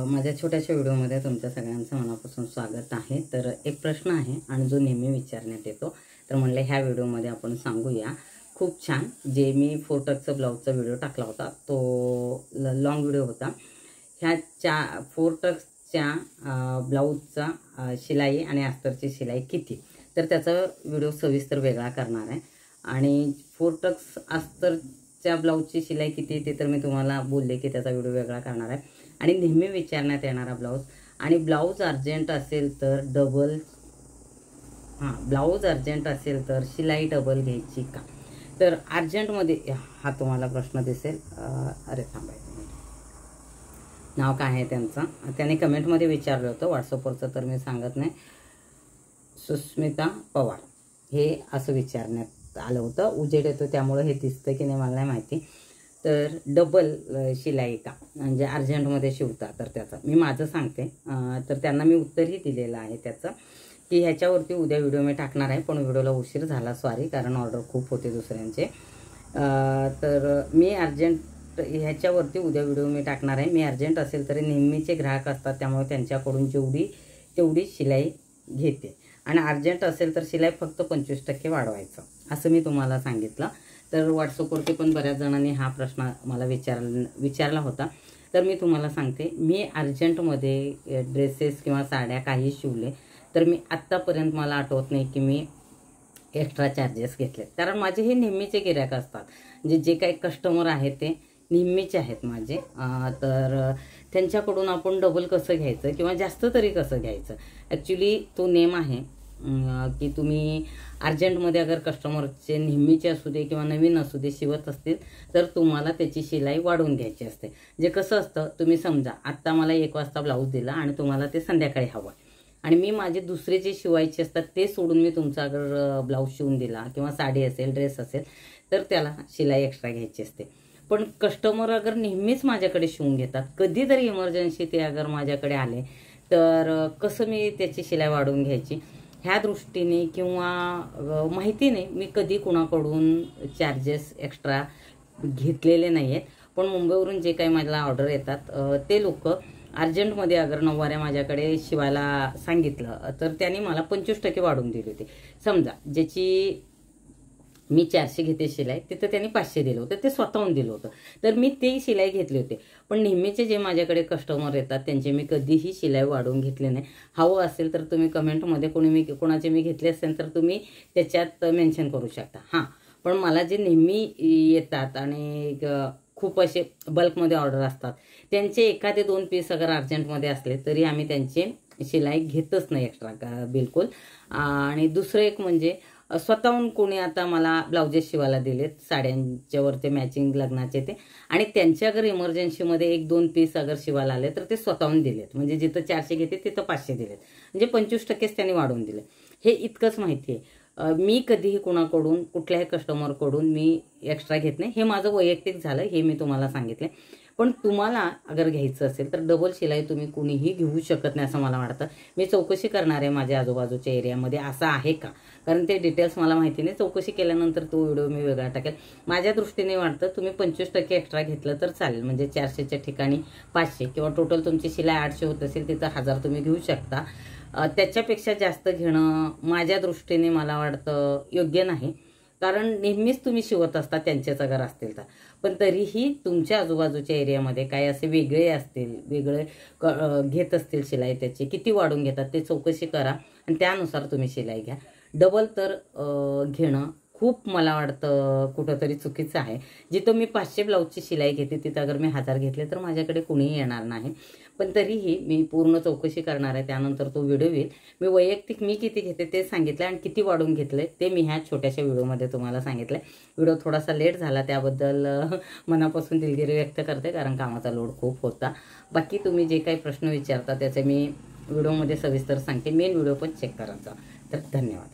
माझ्या छोट्याशा व्हिडिओमध्ये तुमच्या सगळ्यांचं मनापासून स्वागत आहे। तर एक प्रश्न आहे आणि जो नेहमी विचारण्यात येतो, तर म्हणले ह्या व्हिडिओमध्ये आपण सांगूया। खूप छान, जे मी 4 टक्सचा ब्लाऊजचा व्हिडिओ टाकला होता तो लॉंग व्हिडिओ होता। ह्या 4 टक्सच्या ब्लाऊजचा शिलाई आणि अस्तरची शिलाई किती, तर त्याचा व्हिडिओ सविस्तर वेगळा करणार आहे। आणि 4 टक्स अस्तरच्या ब्लाऊजची शिलाई किती ते तर मी तुम्हाला बोलले की त्याचा व्हिडिओ वेगळा करणार आहे। आणि नेहमी विचारण्यात येणारा ब्लाऊज, आणि ब्लाऊज अर्जंट असेल तर डबल, ब्लाऊज अर्जंट असेल तर शिलाई डबल घ्यायची का? तर अर्जंटमध्ये हा तुम्हाला प्रश्न दिसेल। अरे थांबायचं, नाव काय आहे त्यांचं, त्याने कमेंटमध्ये विचारलं होतं व्हॉट्सअपवरचं, तर मी सांगत नाही। सुस्मिता पवार हे असं विचारण्यात आलं होतं। उजेड येतो त्यामुळे हे दिसतं की नाही मला नाही माहिती। तर डबल शिलाई का, म्हणजे अर्जंटमध्ये शिवता, तर त्याचं मी माझं सांगते। तर त्यांना मी उत्तरही दिलेलं आहे त्याचं, की ह्याच्यावरती उद्या व्हिडिओ मी टाकणार आहे, पण व्हिडिओला उशीर झाला, सॉरी, कारण ऑर्डर खूप होते दुसऱ्यांचे। तर मी अर्जंट ह्याच्यावरती उद्या व्हिडिओ मी टाकणार आहे। मी अर्जंट असेल तरी नेहमीचे ग्राहक असतात, त्यामुळे त्यांच्याकडून तेवढी शिलाई घेते। आणि अर्जंट असेल तर शिलाई फक्त 25% वाढवायचं, असं मी तुम्हाला सांगितलं। तर व्हॉट्सअपवरती पण बऱ्याच जणांनी हा प्रश्न मला विचारला होता। तर मी तुम्हाला सांगते, मी अर्जंटमध्ये ड्रेसेस किंवा साड्या काही शिवले तर मी आत्तापर्यंत मला आठवत नाही की मी एक्स्ट्रा चार्जेस घेतले, कारण माझे हे नेहमीचे गिऱ्हाईक असतात। जे काही कस्टमर आहेत ते नेहमीचे आहेत माझे। तर त्यांच्याकडून आपण डबल कसं घ्यायचं किंवा जास्त तरी कसं घ्यायचं, ॲक्च्युली तो नेम आहे की तुम्ही अर्जंटमध्ये अगर कस्टमरचे नेहमीचे असू दे किंवा नवीन असू दे शिवत असतील तर तुम्हाला त्याची शिलाई वाढवून घ्यायची असते। जे कसं असतं, तुम्ही समजा आत्ता मला 1 वाजता ब्लाऊज दिला आणि तुम्हाला ते संध्याकाळी हवं, आणि मी माझे दुसरे जे शिवायचे असतात ते सोडून मी तुमचा अगर ब्लाऊज शिवून दिला किंवा साडी असेल, ड्रेस असेल, तर त्याला शिलाई एक्स्ट्रा घ्यायची असते। पण कस्टमर अगर नेहमीच माझ्याकडे शिवून घेतात, कधीतरी इमर्जन्सी ते अगर माझ्याकडे आले तर कसं मी त्याची शिलाई वाढवून घ्यायची, ह्या दृष्टीने किंवा माहिती नाही, मी कधी कुणाकडून चार्जेस एक्स्ट्रा घेतलेले नाही आहेत। पण मुंबईवरून जे काही मला ऑर्डर येतात ते लोक अर्जंटमध्ये अगर नऊवाऱ्या माझ्याकडे शिवायला सांगितलं तर त्यांनी मला 25% वाढवून दिली होती। समजा ज्याची मी 400 घेते शिलाई, तिथं त्यांनी 500 दिलं होतं, ते स्वतःहून दिलं होतं, तर मी ते शिलाई घेतली होती। पण नेहमीचे जे माझ्याकडे कस्टमर येतात त्यांचे मी कधीही शिलाई वाढवून घेतले नाही। हवं असेल तर तुम्ही कमेंटमध्ये कोणाचे मी घेतले असेल तर तुम्ही त्याच्यात मेन्शन करू शकता। पण मला जे नेहमी येतात आणि खूप असे बल्कमध्ये ऑर्डर असतात, त्यांचे एखादे 2 पीस अगर अर्जंटमध्ये असले तरी आम्ही त्यांचे शिलाई घेतच नाही एक्स्ट्रा बिलकुल। आणि दुसरं एक म्हणजे स्वतःहून कोणी आता मला ब्लाउजेस शिवायला दिलेत, साड्यांच्यावरती मॅचिंग लग्नाचे ते, आणि त्यांच्या अगर इमर्जन्सीमध्ये 1-2 पीस अगर शिवायला आले तर ते स्वतःहून दिलेत, म्हणजे जिथं 400 घेते तिथं 500 दिलेत, म्हणजे 25%च त्यांनी वाढवून दिले। हे इतकंच माहिती आहे। मी कधीही कोणाकडून कुठल्याही कस्टमरकडून मी एक्स्ट्रा घेत नाही, हे माझं वैयक्तिक झालं, हे मी तुम्हाला सांगितले। पण तुम्हाला अगर घ्यायचं असेल तर डबल शिलाई तुम्ही कुणीही घेऊ शकत नाही असं मला वाटतं। मी चौकशी करणार आहे माझ्या आजूबाजूच्या एरियामध्ये असं आहे का, कारण ते डिटेल्स मला माहिती नाही। चौकशी केल्यानंतर तो व्हिडिओ मी वेगळा टाकेल। माझ्या दृष्टीने वाटतं तुम्ही 25% एक्स्ट्रा घेतलं तर चालेल, म्हणजे 400च्या ठिकाणी 500 किंवा टोटल तुमची शिलाई 800 होत असेल तिथं 1000 तुम्ही घेऊ शकता। त्याच्यापेक्षा जास्त घेणं माझ्या दृष्टीने मला वाटतं योग्य नाही, कारण नेहमीच तुम्ही शिवत असता त्यांचेच अगर असतील तर। पण तरीही तुमच्या आजूबाजूच्या एरियामध्ये काही असे वेगळे असतील, वेगळे घेत असतील शिलाई, त्याची किती वाढून घेतात ते चौकशी करा आणि त्यानुसार तुम्ही शिलाई घ्या। डबल तर घेणं खूप मला वाटतं कुठंतरी चुकीचं आहे। जिथं मी 500 ब्लाऊजची शिलाई घेते तिथं अगर मी 1000 घेतले तर माझ्याकडे कुणीही येणार नाही। पण तरीही मी पूर्ण चौकशी करणार आहे, त्यानंतर तो व्हिडिओ येईल। मी वैयक्तिक मी किती घेते ते सांगितलं आणि किती वाढून घेतले ते मी ह्या छोट्याशा व्हिडिओमध्ये तुम्हाला सांगितलं। व्हिडिओ थोडासा लेट झाला त्याबद्दल मनापासून दिलगिरी व्यक्त करते, कारण कामाचा लोड खूप होता। बाकी तुम्ही जे काही प्रश्न विचारता त्याचे मी व्हिडिओमध्ये सविस्तर सांगते, मेन व्हिडिओ पण चेक करायचा। तर धन्यवाद।